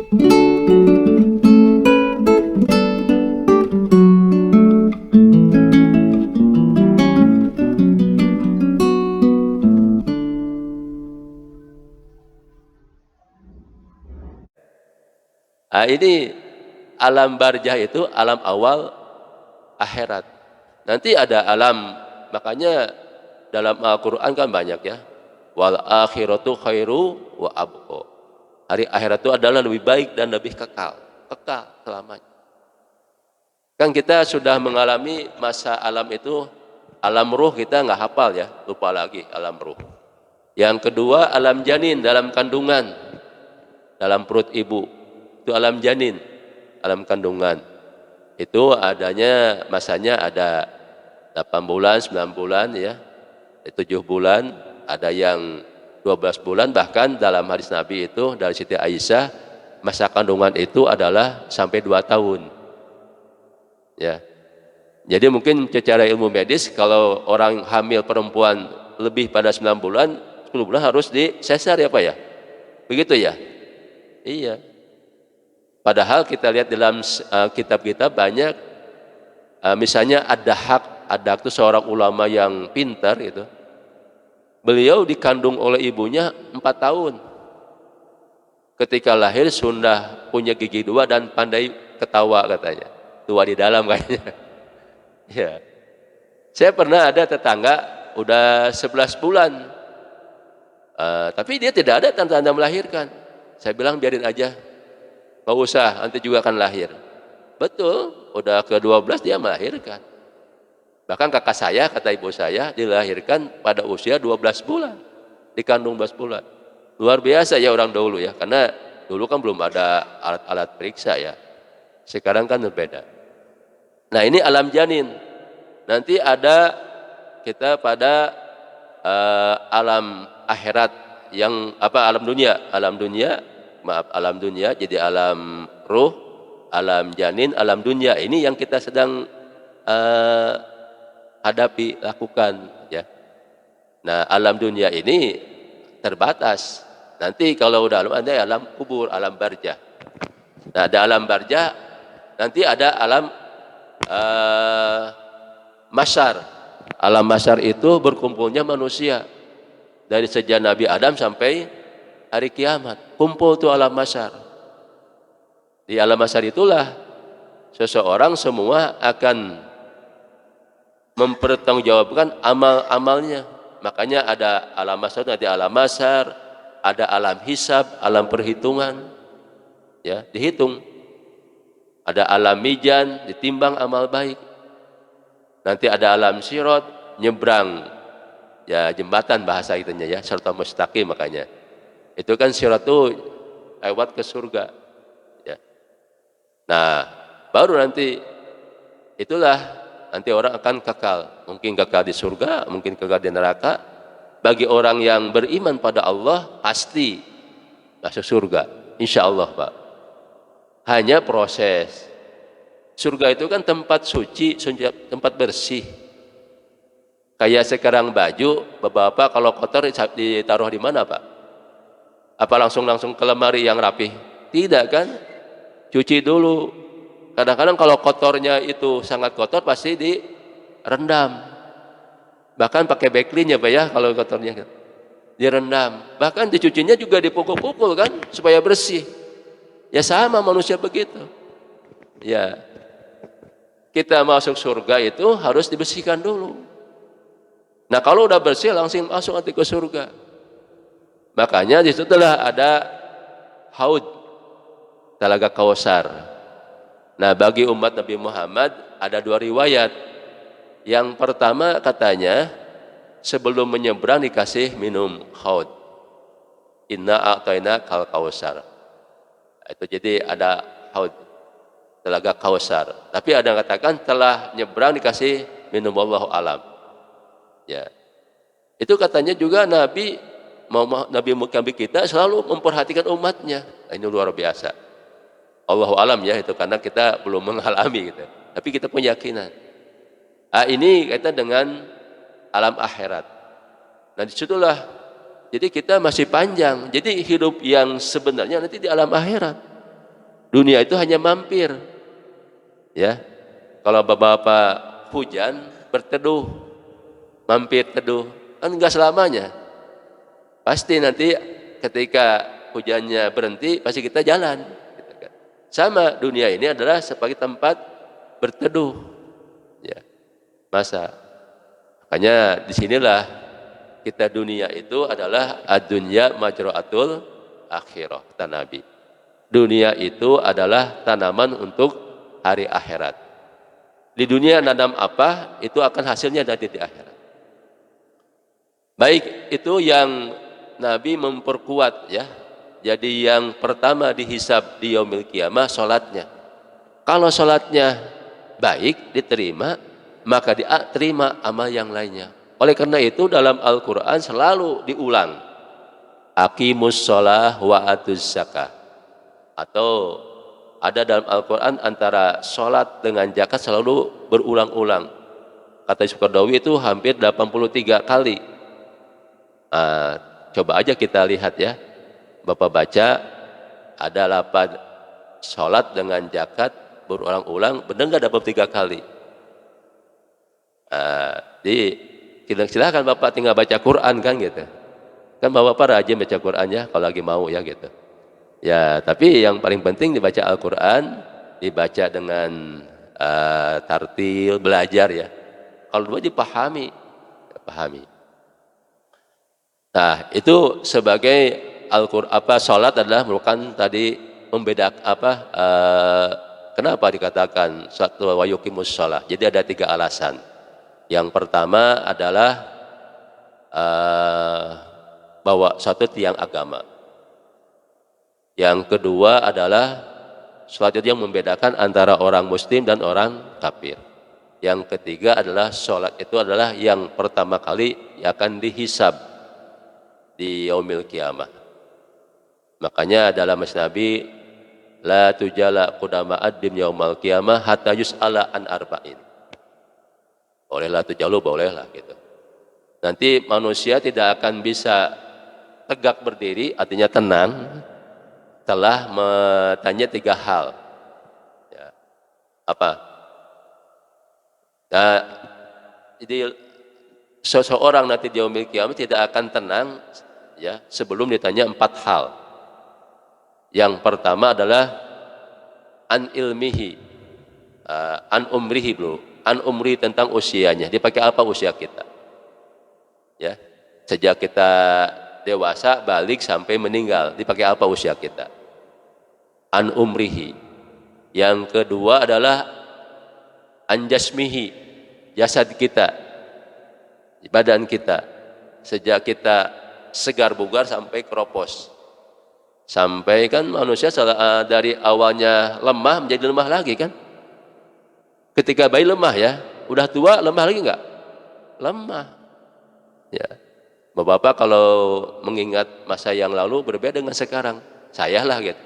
Nah, ini alam barzah itu alam awal akhirat. Nanti ada alam, makanya dalam Al-Quran kan banyak ya. Wal akhiratu khairu wa abqa. Hari akhirat itu adalah lebih baik dan lebih kekal. Kekal selamanya. Kan kita sudah mengalami masa alam itu, alam ruh kita nggak hafal ya, lupa lagi alam ruh. Yang kedua alam janin dalam kandungan, dalam perut ibu. Itu alam janin, alam kandungan. Itu adanya masanya ada 8 bulan, 9 bulan ya, 7 bulan, ada yang 12 bulan, bahkan dalam hadis Nabi itu dari Siti Aisyah, masa kandungan itu adalah sampai 2 tahun. Ya. Jadi mungkin secara ilmu medis kalau orang hamil perempuan lebih pada 9 bulan, 10 bulan harus disesar ya Pak ya? Begitu ya? Iya. Padahal kita lihat dalam kitab-kitab banyak, misalnya ada itu seorang ulama yang pintar itu. Beliau dikandung oleh ibunya 4 tahun. Ketika lahir sudah punya gigi 2 dan pandai ketawa katanya. Tua di dalam kayaknya. Ya. Saya pernah ada tetangga udah 11 bulan. Tapi dia tidak ada tanda-tanda melahirkan. Saya bilang biarin aja. Gak usah, nanti juga akan lahir. Betul, udah ke-12 dia melahirkan. Bahkan kakak saya, kata ibu saya, dilahirkan pada usia 12 bulan. Dikandung 12 bulan. Luar biasa ya orang dulu ya, karena dulu kan belum ada alat-alat periksa ya. Sekarang kan berbeda. Nah ini alam janin. Nanti ada kita pada alam akhirat yang alam dunia, alam dunia jadi alam ruh, alam janin, alam dunia. Ini yang kita sedang hadapi, lakukan ya. Nah alam dunia ini terbatas. Nanti kalau udah ada alam kubur, alam barzah. Nah ada alam barzah, nanti ada alam masyar. Alam masyar itu berkumpulnya manusia dari sejak Nabi Adam sampai hari kiamat. Kumpul tuh alam masyar. Di alam masyar itulah seseorang semua akan mempertanggungjawabkan amal-amalnya. Makanya ada alam masyar, nanti alam masyar, ada alam hisab, alam perhitungan. Ya, dihitung. Ada alam mizan, ditimbang amal baik. Nanti ada alam sirat, nyebrang. Ya, jembatan bahasa itunya ya, siratal mustaqim makanya. Itu kan sirat itu lewat ke surga. Ya. Nah, baru nanti itulah nanti orang akan kekal. Mungkin kekal di surga, mungkin kekal di neraka. Bagi orang yang beriman pada Allah pasti masuk surga, insya Allah Pak. Hanya proses. Surga itu kan tempat suci, tempat bersih. Kayak sekarang baju, bapak kalau kotor ditaruh di mana Pak? Apa langsung ke lemari yang rapi? Tidak kan? Cuci dulu. Kadang-kadang kalau kotornya itu sangat kotor pasti direndam. Bahkan pakai backlin ya Pak ya kalau kotornya direndam. Bahkan dicucinya juga dipukul-pukul kan supaya bersih. Ya sama manusia begitu. Ya. Kita masuk surga itu harus dibersihkan dulu. Nah kalau udah bersih langsung masuk nanti ke surga. Makanya di situ telah ada haud, Telaga Kausar. Nah bagi umat Nabi Muhammad ada 2 riwayat. Yang pertama katanya sebelum menyeberang dikasih minum haud. Inna a'tayna kal kausar. Itu jadi ada haud, Telaga Kausar. Tapi ada yang katakan telah nyebrang dikasih minum, wallahu alam. Ya. Itu katanya juga Nabi kita selalu memperhatikan umatnya. Nah, ini luar biasa. Allahu alam ya itu karena kita belum mengalami gitu. Tapi kita punya keyakinan. Ini kaitan dengan alam akhirat. Nah disitulah jadi kita masih panjang. Jadi hidup yang sebenarnya nanti di alam akhirat. Dunia itu hanya mampir. Ya. Kalau bapak-bapak hujan berteduh, mampir teduh, kan enggak selamanya. Pasti nanti ketika hujannya berhenti, pasti kita jalan. Gitu kan. Sama, dunia ini adalah sebagai tempat berteduh. Ya, masa. Makanya disinilah kita dunia itu adalah ad-dunya majra'atul akhirah, kata Nabi. Dunia itu adalah tanaman untuk hari akhirat. Di dunia nanam apa, itu akan hasilnya nanti di akhirat. Baik, itu yang Nabi memperkuat ya. Jadi yang pertama dihisab di yaumil qiyamah salatnya. Kalau salatnya baik diterima, maka diterima amal yang lainnya. Oleh karena itu dalam Al-Qur'an selalu diulang. Aqimus shalah wa atuz zakah. Atau ada dalam Al-Qur'an antara salat dengan zakat selalu berulang-ulang. Kata Sukardawi itu hampir 83 kali. Coba aja kita lihat ya. Bapak baca ada lafaz salat dengan zakat berulang-ulang, benar nggak 23 kali? Jadi silakan Bapak tinggal baca Quran kan gitu. Kan Bapak rajin baca Quran ya kalau lagi mau ya gitu. Ya, tapi yang paling penting dibaca Al-Quran, dibaca dengan tartil, belajar ya. Kalau dua dipahami, pahami. Nah, itu sebagai Al-Quran salat adalah merupakan tadi membedakan kenapa dikatakan satu wa yuqimus shalah. Jadi ada 3 alasan. Yang pertama adalah bahwa satu tiang agama. Yang kedua adalah sholat itu yang membedakan antara orang muslim dan orang kafir. Yang ketiga adalah sholat itu adalah yang pertama kali akan dihisab di yaumil qiyamah. Makanya dalam hadis Nabi, la tujala qudama ad-dim yaumal qiyamah hatta yus'ala an arba'in. Bolehlah tujalu, bolehlah gitu. Nanti manusia tidak akan bisa tegak berdiri, artinya tenang, telah bertanya 3 hal. Ya. Apa? Nah, jadi seseorang nanti di yaumil qiyamah tidak akan tenang ya sebelum ditanya 4 hal. Yang pertama adalah an ilmihi, an umrihi bro, an umri tentang usianya. Dipakai apa usia kita? Ya, sejak kita dewasa, balik sampai meninggal, dipakai apa usia kita? An umrihi. Yang kedua adalah an jasmihi, jasad kita, badan kita, sejak kita segar bugar sampai keropos. Sampai kan manusia dari awalnya lemah menjadi lemah lagi kan? Ketika bayi lemah ya, udah tua lemah lagi enggak? Lemah. Ya. Bapak kalau mengingat masa yang lalu berbeda dengan sekarang. Saya lah gitu.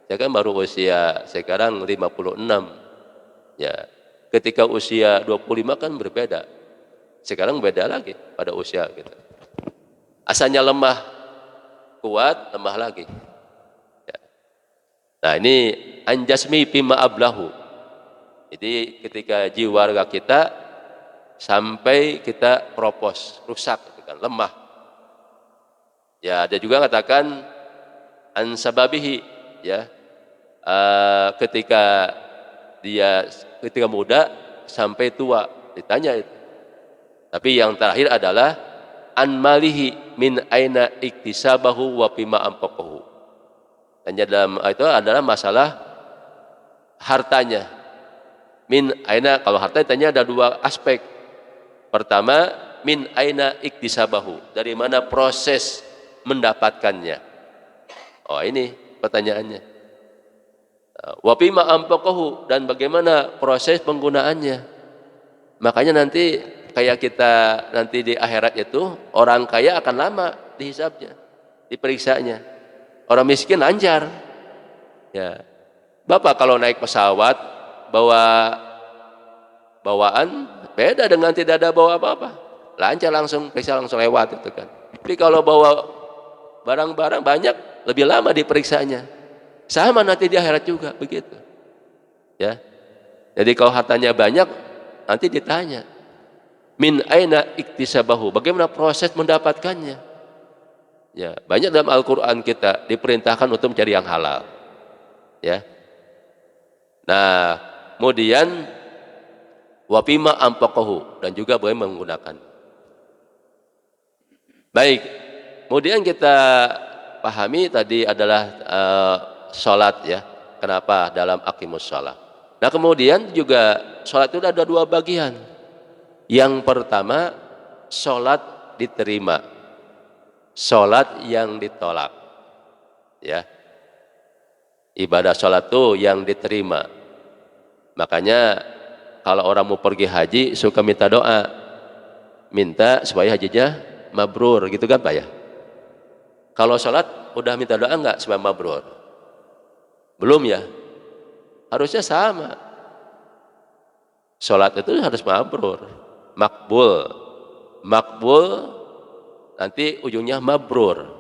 Saya kan baru usia sekarang 56. Ya. Ketika usia 25 kan berbeda. Sekarang beda lagi pada usia gitu. Asalnya lemah, kuat, lemah lagi. Ya. Nah, ini anjasmi bima ablahu. Jadi ketika jiwa raga kita sampai kita keropos, rusak gitu kan, lemah. Ya, ada juga katakan an sababihi ya. Ketika muda sampai tua ditanya itu. Tapi yang terakhir adalah an malihi min aina iktisabahu wa bima anfaqahu. Tanya dalam itu adalah masalah hartanya. Min aina, kalau harta ditanya ada 2 aspek. Pertama, min aina iktisabahu, dari mana proses mendapatkannya. Oh, ini pertanyaannya. Wa bima anfaqahu, dan bagaimana proses penggunaannya. Makanya nanti kayak kita nanti di akhirat itu orang kaya akan lama dihisabnya, diperiksanya. Orang miskin lancar. Ya. Bapak kalau naik pesawat bawa bawaan beda dengan tidak ada bawa apa-apa. Lancar langsung periksa langsung lewat itu kan. Tapi kalau bawa barang-barang banyak lebih lama diperiksanya. Sama nanti di akhirat juga begitu. Ya. Jadi kalau hartanya banyak, nanti ditanya, min aina iktisabahu, bagaimana proses mendapatkannya? Ya, banyak dalam Al-Qur'an kita diperintahkan untuk mencari yang halal. Ya. Nah, kemudian wafima ampaqahu, dan juga boleh menggunakan. Baik. Kemudian kita pahami tadi adalah sholat ya. Kenapa dalam aqimus sholat? Nah kemudian juga sholat itu ada dua bagian. Yang pertama sholat diterima, sholat yang ditolak. Ya, ibadah sholat itu yang diterima. Makanya kalau orang mau pergi haji suka minta doa, minta supaya hajinya mabrur, gitu kan Pak ya? Kalau sholat udah minta doa enggak supaya mabrur? Belum ya? Harusnya sama. Sholat itu harus mabrur, makbul. Makbul nanti ujungnya mabrur.